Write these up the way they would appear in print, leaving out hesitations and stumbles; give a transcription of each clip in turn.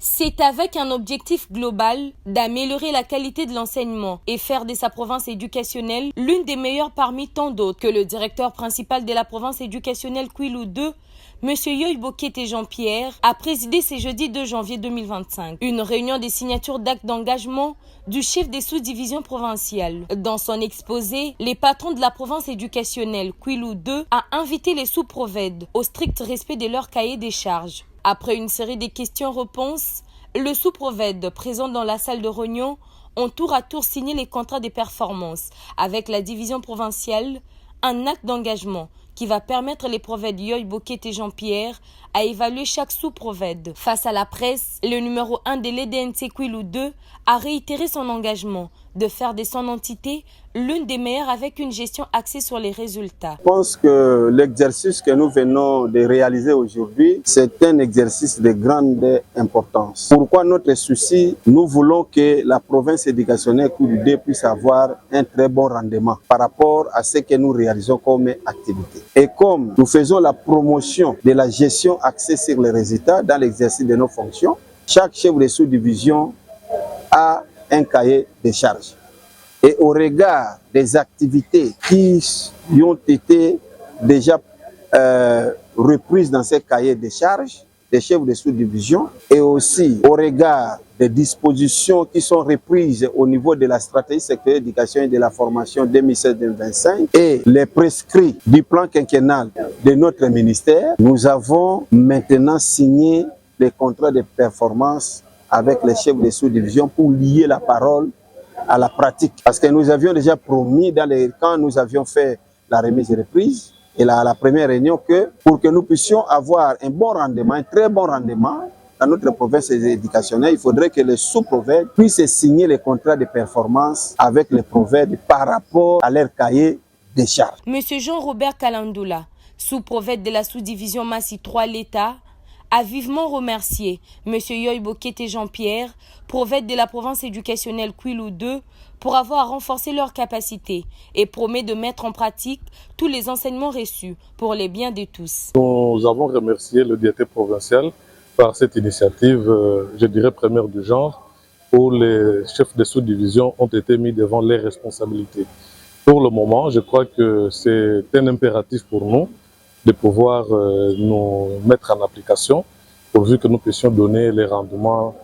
C'est avec un objectif global d'améliorer la qualité de l'enseignement et faire de sa province éducationnelle l'une des meilleures parmi tant d'autres que le directeur principal de la province éducationnelle Kwilu 2, M. Yoy Bokete Jean-Pierre, a présidé ce jeudi 2 janvier 2025 une réunion des signatures d'actes d'engagement du chef des sous-divisions provinciales. Dans son exposé, les patrons de la province éducationnelle Kwilu 2 a invité les sous-provèdes au strict respect de leur cahier des charges. Après une série de questions-réponses, le sous-provède présent dans la salle de réunion ont tour à tour signé les contrats de performance avec la division provinciale, un acte d'engagement qui va permettre les provèdes Yoy Bokete et Jean-Pierre à évaluer chaque sous-provède. Face à la presse, le numéro 1 de l'EDNC Kwilu 2 a réitéré son engagement de faire de son entité l'une des meilleures avec une gestion axée sur les résultats. Je pense que l'exercice que nous venons de réaliser aujourd'hui, c'est un exercice de grande importance. Pourquoi notre souci? Nous voulons que la province éducationnelle Kwilu 2 puisse avoir un très bon rendement par rapport à ce que nous réalisons comme activité. Et comme nous faisons la promotion de la gestion axée sur les résultats dans l'exercice de nos fonctions, chaque chef de sous-division a un cahier de charges. Et au regard des activités qui ont été déjà reprises dans ces cahiers de charges des chefs de sous-division et aussi au regard des dispositions qui sont reprises au niveau de la stratégie sectorielle d'éducation et de la formation 2016-2025 et les prescrits du plan quinquennal de notre ministère, nous avons maintenant signé les contrats de performance avec les chefs de sous-division pour lier la parole à la pratique. Parce que nous avions déjà promis quand nous avions fait la remise et reprise et la première réunion que pour que nous puissions avoir un bon rendement, un très bon rendement dans notre province éducationnelle, il faudrait que les sous-provèdes puissent signer les contrats de performance avec les provèdes par rapport à leur cahier des charges. Monsieur Jean-Robert Kalandoula, sous-provède de la sous-division Massi 3 l'État, a vivement remercié M. Yoy Bokete Jean-Pierre, provède de la province éducationnelle Kwilu 2, pour avoir renforcé leurs capacités et promet de mettre en pratique tous les enseignements reçus pour les biens de tous. Nous avons remercié le directeur provincial par cette initiative, je dirais première du genre, où les chefs de sous-division ont été mis devant les responsabilités. Pour le moment, je crois que c'est un impératif pour nous de pouvoir nous mettre en application pourvu que nous puissions donner les rendements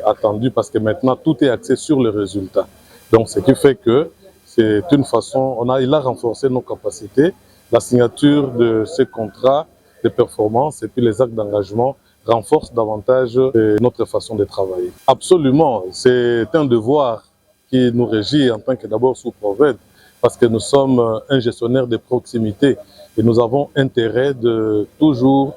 attendus parce que maintenant tout est axé sur les résultats. Donc ce qui fait que c'est une façon, il a renforcé nos capacités, la signature de ces contrats de performance et puis les actes d'engagement renforcent davantage notre façon de travailler. Absolument, c'est un devoir qui nous régit en tant que d'abord sous-provède parce que nous sommes un gestionnaire de proximité et nous avons intérêt de toujours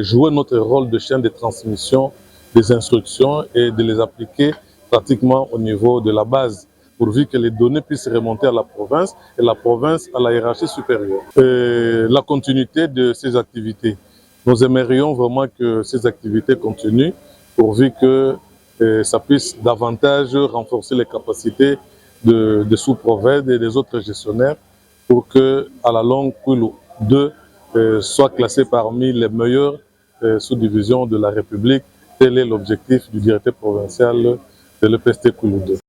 jouer notre rôle de chaîne de transmission des instructions et de les appliquer pratiquement au niveau de la base, pourvu que les données puissent remonter à la province et la province à la hiérarchie supérieure. La continuité de ces activités, nous aimerions vraiment que ces activités continuent, pourvu que ça puisse davantage renforcer les capacités de sous-provèdes et des autres gestionnaires pour que, à la longue, Kwilu 2 soit classé parmi les meilleures sous-divisions de la République. Tel est l'objectif du directeur provincial de l'EPST Kwilu 2.